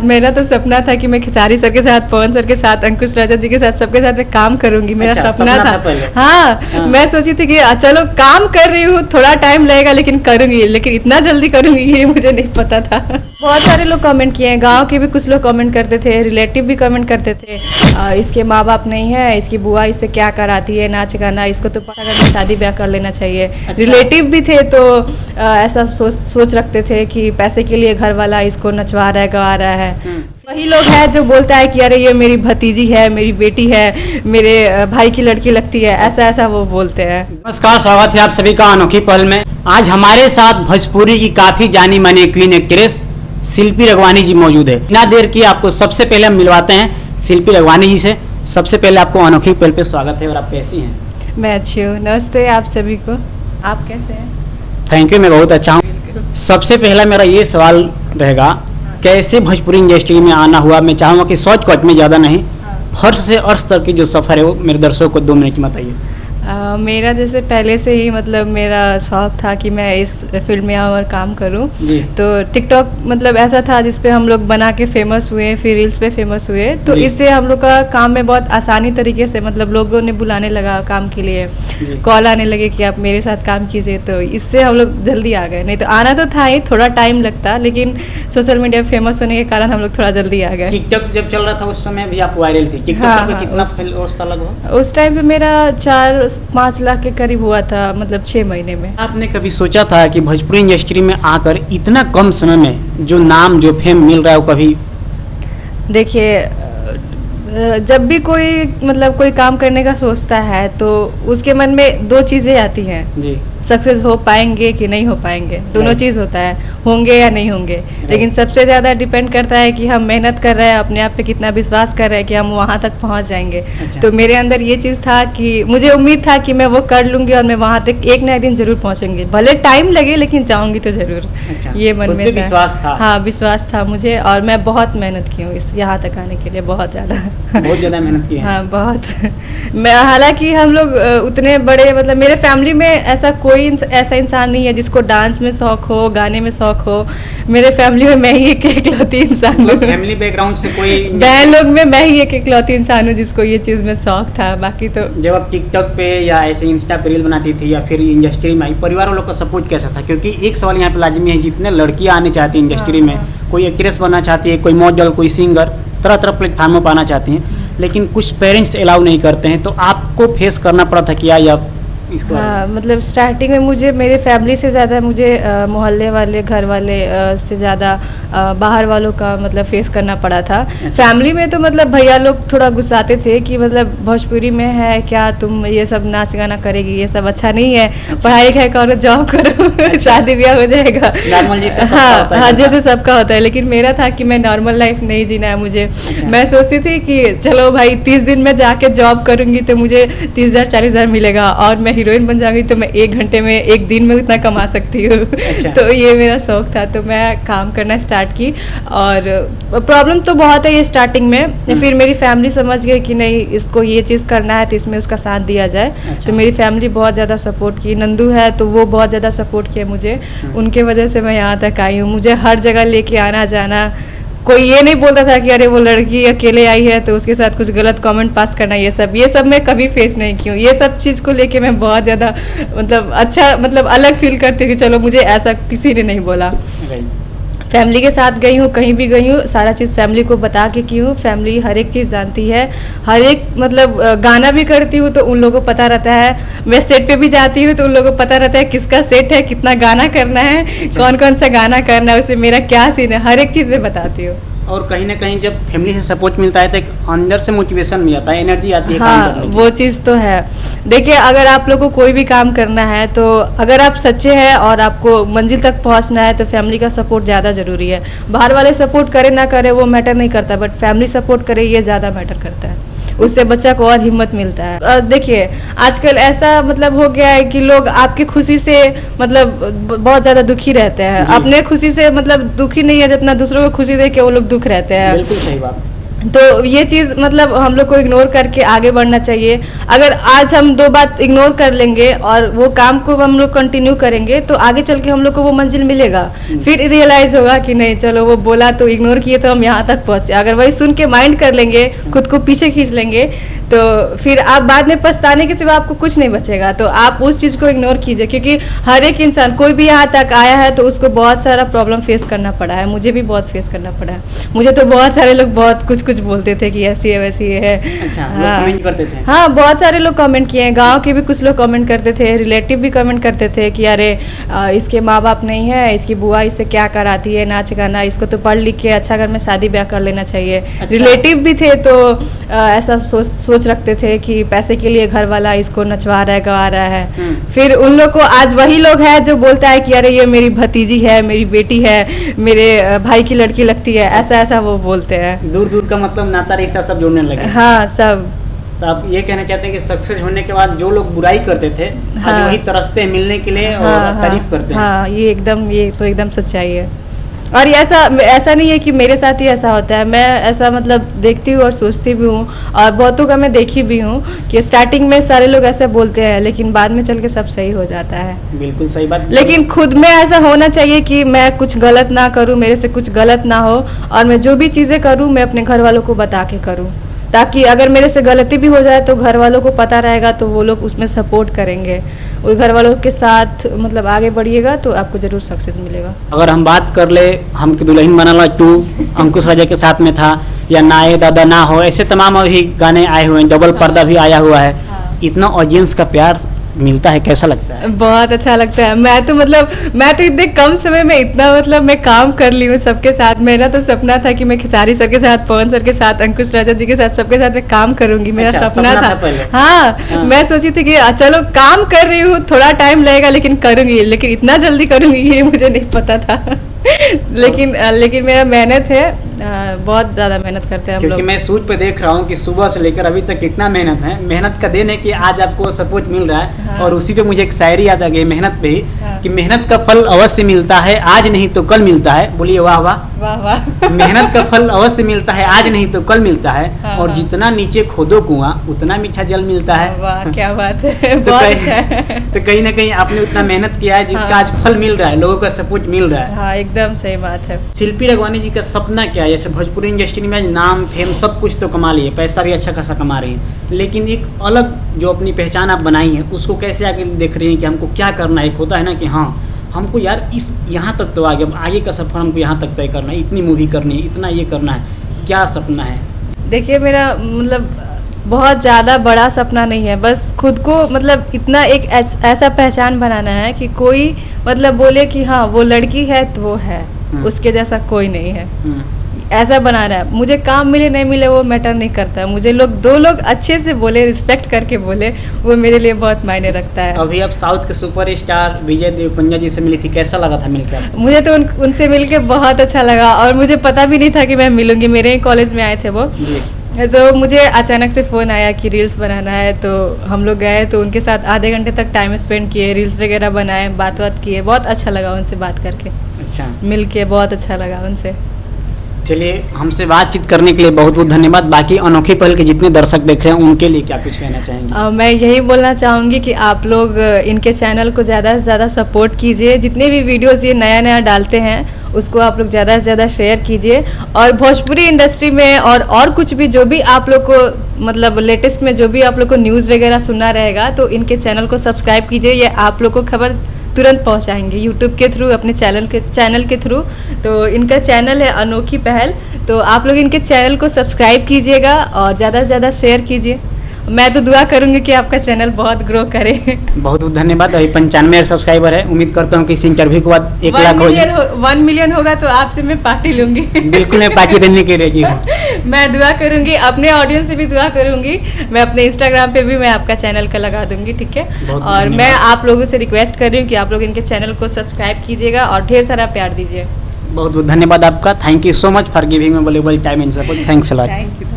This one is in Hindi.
मेरा तो सपना था कि मैं खिसारी सर के साथ, पवन सर के साथ, अंकुश राजा जी के साथ, सबके साथ मैं काम करूंगी। मेरा सपना था। हाँ, मैं सोची थी कि चलो काम कर रही हूँ, थोड़ा टाइम लगेगा लेकिन करूंगी, लेकिन इतना जल्दी करूंगी ये मुझे नहीं पता था। बहुत सारे लोग कमेंट किए हैं, गाँव के भी कुछ लोग कमेंट करते थे, रिलेटिव भी कमेंट करते थे, इसके माँ बाप नहीं है, इसकी बुआ इससे क्या कराती है नाच गाना, इसको तो पता करके शादी ब्याह कर लेना चाहिए। रिलेटिव भी थे तो ऐसा सोच रखते थे कि पैसे के लिए घर वाला इसको नचवा रहा है, गवा रहा है। वही लोग हैं जो बोलता है कि अरे ये मेरी भतीजी है, मेरी बेटी है, मेरे भाई की लड़की लगती है, ऐसा ऐसा वो बोलते हैं। नमस्कार, स्वागत है आप सभी का अनोखी पहल में। आज हमारे साथ भोजपुरी की काफी जानी मानी क्वीन एक्ट्रेस शिल्पी रघवानी जी मौजूद है। बिना देर किए आपको सबसे पहले हम मिलवाते हैं शिल्पी रघवानी जी से। सबसे पहले आपको अनोखी पहल पे स्वागत है। और आप कैसी हैं? मैं अच्छी हूँ, नमस्ते आप सभी को। आप कैसे हैं? थैंक यू, मैं बहुत अच्छा हूँ। सबसे पहला मेरा ये सवाल रहेगा, कैसे भोजपुरी इंडस्ट्री में आना हुआ? मैं चाहूँगा कि शॉर्टकट में ज़्यादा नहीं, फर्स्ट से अर्श तक की जो सफ़र है वो मेरे दर्शकों को 2 मिनट में बताइए। मेरा जैसे पहले से ही मतलब मेरा शौक था कि मैं इस फील्ड में आऊँ और काम करूँ। तो टिकटॉक मतलब ऐसा था जिसपे हम लोग बना के फेमस हुए, फिर रील्स पे फेमस हुए, तो इससे हम लोग का काम में बहुत आसानी तरीके से मतलब लोगों ने बुलाने लगा काम के लिए, कॉल आने लगे कि आप मेरे साथ काम कीजिए, तो इससे हम लोग जल्दी आ गए। नहीं तो आना तो था ही, थोड़ा टाइम लगता, लेकिन सोशल मीडिया फेमस होने के कारण हम लोग थोड़ा जल्दी आ गए। टिकटॉक जब चल रहा था उस समय भी आप वायरल थी। टिकटॉक पे कितना साल लगा? उस टाइम पे मेरा 4-5 लाख के करीब हुआ था, मतलब 6 महीने में। आपने कभी सोचा था कि भोजपुरी इंडस्ट्री में आकर इतना कम समय में जो नाम जो फेम मिल रहा है वो कभी? देखिए, जब भी कोई मतलब कोई काम करने का सोचता है तो उसके मन में 2 चीज़ें आती हैं जी, सक्सेस हो पाएंगे कि नहीं हो पाएंगे, दोनों चीज़ होता है, होंगे या नहीं होंगे। लेकिन सबसे ज़्यादा डिपेंड करता है कि हम मेहनत कर रहे हैं, अपने आप पे कितना विश्वास कर रहे हैं कि हम वहाँ तक पहुँच जाएंगे। तो मेरे अंदर ये चीज़ था कि मुझे उम्मीद था कि मैं वो कर लूँगी और मैं वहाँ तक एक ना एक दिन जरूर पहुँचूंगी, भले टाइम लगे लेकिन जाऊँगी तो ज़रूर। ये मन में विश्वास था। हाँ, विश्वास था मुझे, और मैं बहुत मेहनत की हूँ इस यहाँ तक आने के लिए, बहुत ज़्यादा मेहनत की है। हाँ, बहुत। मैं हालांकि हम लोग उतने बड़े मतलब मेरे फैमिली में ऐसा कोई ऐसा इंसान नहीं है जिसको डांस में शौक हो, गाने में शौक हो। मेरे फैमिली में मैं ही एक इकलौती इंसान हूँ। फैमिली बैकग्राउंड से कोई बहन लोग में मैं ही एक इकलौती इंसान हूँ जिसको ये चीज़ में शौक था। बाकी तो जब आप टिकटॉक पे या ऐसे इंस्टा पे रील बनाती थी या फिर इंडस्ट्री में आई, परिवार वालों का सपोर्ट कैसा था? क्योंकि एक सवाल यहाँ पे लाजमी है, जितने लड़कियाँ आने चाहती है इंडस्ट्री में, कोई एक्ट्रेस बनना चाहती है, कोई मॉडल, कोई सिंगर, तरह तरह प्लेटफार्मों पर आना चाहती हैं, लेकिन कुछ पेरेंट्स अलाउ नहीं करते हैं, तो आपको फेस करना पड़ा था क्या या इसको? हाँ, मतलब स्टार्टिंग में मुझे मेरे फैमिली से ज़्यादा मुझे मोहल्ले वाले, घर वाले से ज़्यादा बाहर वालों का मतलब फेस करना पड़ा था। फैमिली में तो मतलब भैया लोग थोड़ा गुस्साते थे कि मतलब भोजपुरी में है क्या, तुम ये सब नाच गाना करेगी, ये सब अच्छा नहीं है, पढ़ाई लिखाई करो, जॉब करो, शादी ब्याह हो जाएगा। हाँ, जैसे सबका होता है, लेकिन मेरा था कि मैं नॉर्मल लाइफ नहीं जीना है मुझे। मैं सोचती थी कि चलो भाई 30 दिन में जाके जॉब करूँगी तो मुझे 30,000-40,000 मिलेगा, और मैं हीरोइन बन जाऊंगी तो मैं 1 घंटे में, 1 दिन में उतना कमा सकती हूँ। तो ये मेरा शौक था, तो मैं काम करना स्टार्ट की। और प्रॉब्लम तो बहुत है ये स्टार्टिंग में, फिर मेरी फैमिली समझ गई कि नहीं इसको ये चीज़ करना है तो इसमें उसका साथ दिया जाए। तो मेरी फैमिली बहुत ज़्यादा सपोर्ट की। नंदू है तो वो बहुत ज़्यादा सपोर्ट किया मुझे, उनके वजह से मैं यहाँ तक आई हूँ। मुझे हर जगह लेके आना जाना, कोई ये नहीं बोलता था कि अरे वो लड़की अकेले आई है तो उसके साथ कुछ गलत कमेंट पास करना, ये सब मैं कभी फेस नहीं की हूँ। ये सब चीज़ को लेके मैं बहुत ज़्यादा मतलब अच्छा मतलब अलग फील करती हूँ कि चलो मुझे ऐसा किसी ने नहीं बोला। फैमिली के साथ गई हूँ, कहीं भी गई हूँ, सारा चीज़ फैमिली को बता के की हूँ। फैमिली हर एक चीज़ जानती है, हर एक मतलब गाना भी करती हूँ तो उन लोगों को पता रहता है। मैं सेट पे भी जाती हूँ तो उन लोगों को पता रहता है किसका सेट है, कितना गाना करना है, कौन कौन सा गाना करना है, उसे मेरा क्या सीन है, हर एक चीज़ मैं बताती हूँ। और कहीं ना कहीं जब फैमिली से सपोर्ट मिलता है तो एक अंदर से मोटिवेशन मिल जाता है, एनर्जी आती है। हाँ, काम करने की। वो चीज़ तो है। देखिए, अगर आप लोग को कोई भी काम करना है तो अगर आप सच्चे हैं और आपको मंजिल तक पहुंचना है तो फैमिली का सपोर्ट ज़्यादा ज़रूरी है। बाहर वाले सपोर्ट करे ना करे वो मैटर नहीं करता, बट फैमिली सपोर्ट करे ये ज़्यादा मैटर करता है। उससे बच्चा को और हिम्मत मिलता है। देखिए, आजकल ऐसा मतलब हो गया है कि लोग आपकी खुशी से मतलब बहुत ज़्यादा दुखी रहते हैं, अपने खुशी से मतलब दुखी नहीं है जितना दूसरों को खुशी दे के वो लोग दुख रहते हैं। बिल्कुल सही बात। तो ये चीज़ मतलब हम लोग को इग्नोर करके आगे बढ़ना चाहिए। अगर आज हम 2 बात इग्नोर कर लेंगे और वो काम को हम लोग कंटिन्यू करेंगे तो आगे चल के हम लोग को वो मंजिल मिलेगा। फिर रियलाइज़ होगा कि नहीं चलो वो बोला तो इग्नोर किए तो हम यहाँ तक पहुँचे। अगर वही सुन के माइंड कर लेंगे, खुद को पीछे खींच लेंगे, तो फिर आप बाद में पछताने के सिवा आपको कुछ नहीं बचेगा। तो आप उस चीज़ को इग्नोर कीजिए, क्योंकि हर एक इंसान कोई भी यहाँ तक आया है तो उसको बहुत सारा प्रॉब्लम फेस करना पड़ा है। मुझे भी बहुत फेस करना पड़ा है। मुझे तो बहुत सारे लोग बहुत कुछ कुछ बोलते थे कि ऐसी है वैसी है। अच्छा, लोग कमेंट करते थे? हाँ, बहुत सारे लोग कमेंट किए हैं। गांव के भी कुछ लोग कमेंट करते थे, रिलेटिव भी कमेंट करते थे कि अरे इसके माँ बाप नहीं है, इसकी बुआ इससे क्या कराती है नाच गाना, इसको तो पढ़ लिख के अच्छा घर में शादी ब्याह कर लेना चाहिए। अच्छा। रिलेटिव भी थे तो ऐसा सोच रखते थे कि पैसे के लिए घर वाला इसको नचवा रहा है, गवा रहा है। फिर उन लोग को आज वही लोग है जो बोलता है कि अरे ये मेरी भतीजी है, मेरी बेटी है, मेरे भाई की लड़की लगती है, ऐसा ऐसा वो बोलते हैं। दूर दूर का मतलब नाता रिश्ता सब जोड़ने लगे। हाँ, सब। तो आप ये कहना चाहते हैं कि सक्सेस होने के बाद जो लोग बुराई करते थे आज हाँ। वही तरसते हैं मिलने के लिए और तारीफ करते हैं। हाँ, ये तो एकदम सच्चाई है। और ये ऐसा नहीं है कि मेरे साथ ही ऐसा होता है। मैं ऐसा मतलब देखती हूँ और सोचती भी हूँ, और बहुतों का मैं देखी भी हूँ कि स्टार्टिंग में सारे लोग ऐसे बोलते हैं लेकिन बाद में चल के सब सही हो जाता है। बिल्कुल सही बात। लेकिन खुद में ऐसा होना चाहिए कि मैं कुछ गलत ना करूँ, मेरे से कुछ गलत ना हो, और मैं जो भी चीज़ें करूँ मैं अपने घर वालों को बता के करूँ, ताकि अगर मेरे से गलती भी हो जाए तो घर वालों को पता रहेगा तो वो लोग उसमें सपोर्ट करेंगे। उस घर वालों के साथ मतलब आगे बढ़िएगा तो आपको जरूर सक्सेस मिलेगा। अगर हम बात कर ले हमके दुल्हन बनाला 2 अंकुश राजा के साथ में था, या ना आए दादा ना हो, ऐसे तमाम अभी गाने आए हुए हैं, डबल पर्दा भी आया हुआ है। इतना ऑडियंस का प्यार मिलता है, कैसा लगता है? बहुत अच्छा लगता है। मैं तो इतने कम समय में इतना मतलब मैं काम कर ली हूँ सबके साथ। मेरा तो सपना था कि मैं खेसारी सर के साथ, पवन सर के साथ, अंकुश राजा जी के साथ, सबके साथ मैं काम करूंगी। मेरा अच्छा, सपना था पहले। हाँ, मैं सोची थी कि चलो काम कर रही हूँ, थोड़ा टाइम लगेगा लेकिन करूंगी, लेकिन इतना जल्दी करूंगी ये मुझे नहीं पता था। लेकिन मेरा मेहनत है, बहुत ज़्यादा मेहनत करते हैं हम लोग। क्योंकि मैं सूट पे देख रहा हूँ कि सुबह से लेकर अभी तक कितना मेहनत है। मेहनत का देन है कि आज आपको सपोर्ट मिल रहा है। हाँ। और उसी पे मुझे एक शायरी याद आ गई मेहनत पे ही, हाँ। कि मेहनत का फल अवश्य मिलता है, आज नहीं तो कल मिलता है। बोलिए वाह वाह। वाह वाह। मेहनत का फल अवश्य मिलता है, आज नहीं तो कल मिलता है। हाँ, और हाँ। जितना नीचे खोदो कुआं उतना मीठा जल मिलता है। वाह, क्या बात है। तो बहुत अच्छा है। तो कहीं ना कहीं आपने उतना मेहनत किया है जिसका हाँ। आज फल मिल रहा है, लोगों का सपोर्ट मिल रहा है। हाँ, एकदम सही बात है। शिल्पी रघवानी जी का सपना क्या है? जैसे भोजपुरी इंडस्ट्री में नाम फेम सब कुछ तो कमा लिए, पैसा भी अच्छा खासा कमा रही है, लेकिन एक अलग जो अपनी पहचान आप बनाई है उसको कैसे आगे देख रही हैं कि हमको क्या करना है? एक होता है ना कि हाँ हमको यार इस यहाँ तक तो आगे, अब आगे का सफर हमको यहाँ तक तय करना है, इतनी मूवी करनी है, इतना ये करना है, क्या सपना है? देखिए, मेरा मतलब बहुत ज़्यादा बड़ा सपना नहीं है, बस खुद को मतलब इतना एक ऐसा पहचान बनाना है कि कोई मतलब बोले कि हाँ वो लड़की है तो वो है, उसके जैसा कोई नहीं है, ऐसा बनाना है। मुझे काम मिले नहीं मिले वो मैटर नहीं करता है, मुझे दो लोग अच्छे से बोले, रिस्पेक्ट करके बोले, वो मेरे लिए बहुत मायने रखता है। अभी आप साउथ के सुपरस्टार विजय देवरकोंडा जी से मिली थी, कैसा लगा था मिलकर? मुझे तो उनसे मिलके बहुत अच्छा लगा, और मुझे पता भी नहीं था कि मैं मिलूंगी। मेरे ही कॉलेज में आए थे वो, तो मुझे अचानक से फ़ोन आया कि रील्स बनाना है, तो हम लोग गए, तो उनके साथ आधे घंटे तक टाइम स्पेंड किए, रील्स वगैरह बनाए, बात किए, बहुत अच्छा लगा उनसे बात करके। अच्छा, मिल के बहुत अच्छा लगा उनसे। चलिए, हमसे बातचीत करने के लिए बहुत बहुत धन्यवाद। बाकी अनोखी पहल के जितने दर्शक देख रहे हैं उनके लिए क्या कुछ कहना चाहेंगे? मैं यही बोलना चाहूँगी कि आप लोग इनके चैनल को ज़्यादा से ज़्यादा सपोर्ट कीजिए, जितने भी वीडियोज़ ये नया नया डालते हैं उसको आप लोग ज़्यादा से ज़्यादा शेयर कीजिए, और भोजपुरी इंडस्ट्री में और कुछ भी जो भी आप लोग को मतलब लेटेस्ट में जो भी आप लोग को न्यूज़ वगैरह सुनना रहेगा तो इनके चैनल को सब्सक्राइब कीजिए। ये आप लोग को खबर तुरंत पहुंचाएंगे यूट्यूब के थ्रू, अपने चैनल के थ्रू। तो इनका चैनल है अनोखी पहल, तो आप लोग इनके चैनल को सब्सक्राइब कीजिएगा और ज़्यादा से ज़्यादा शेयर कीजिए। मैं तो दुआ करूंगी कि आपका चैनल बहुत ग्रो करे। बहुत बहुत धन्यवाद। अभी 95 सब्सक्राइबर है, उम्मीद करता हूँ कि इस इंटरव्यू के बाद 1 लाख हो जाए। 1 मिलियन होगा तो आपसे मैं पार्टी लूंगी। बिल्कुल, मैं पार्टी देने के रेडी हूँ। मैं दुआ करूंगी, अपने ऑडियंस से भी दुआ करूंगी। मैं अपने इंस्टाग्राम पे भी मैं आपका चैनल का लगा दूंगी, ठीक है? और मैं आप लोगों से रिक्वेस्ट कर रही हूँ कि आप लोग इनके चैनल को सब्सक्राइब कीजिएगा और ढेर सारा प्यार दीजिए। बहुत बहुत धन्यवाद आपका। Thank you so much for giving me valuable time and support. Thanks a lot. Thank you.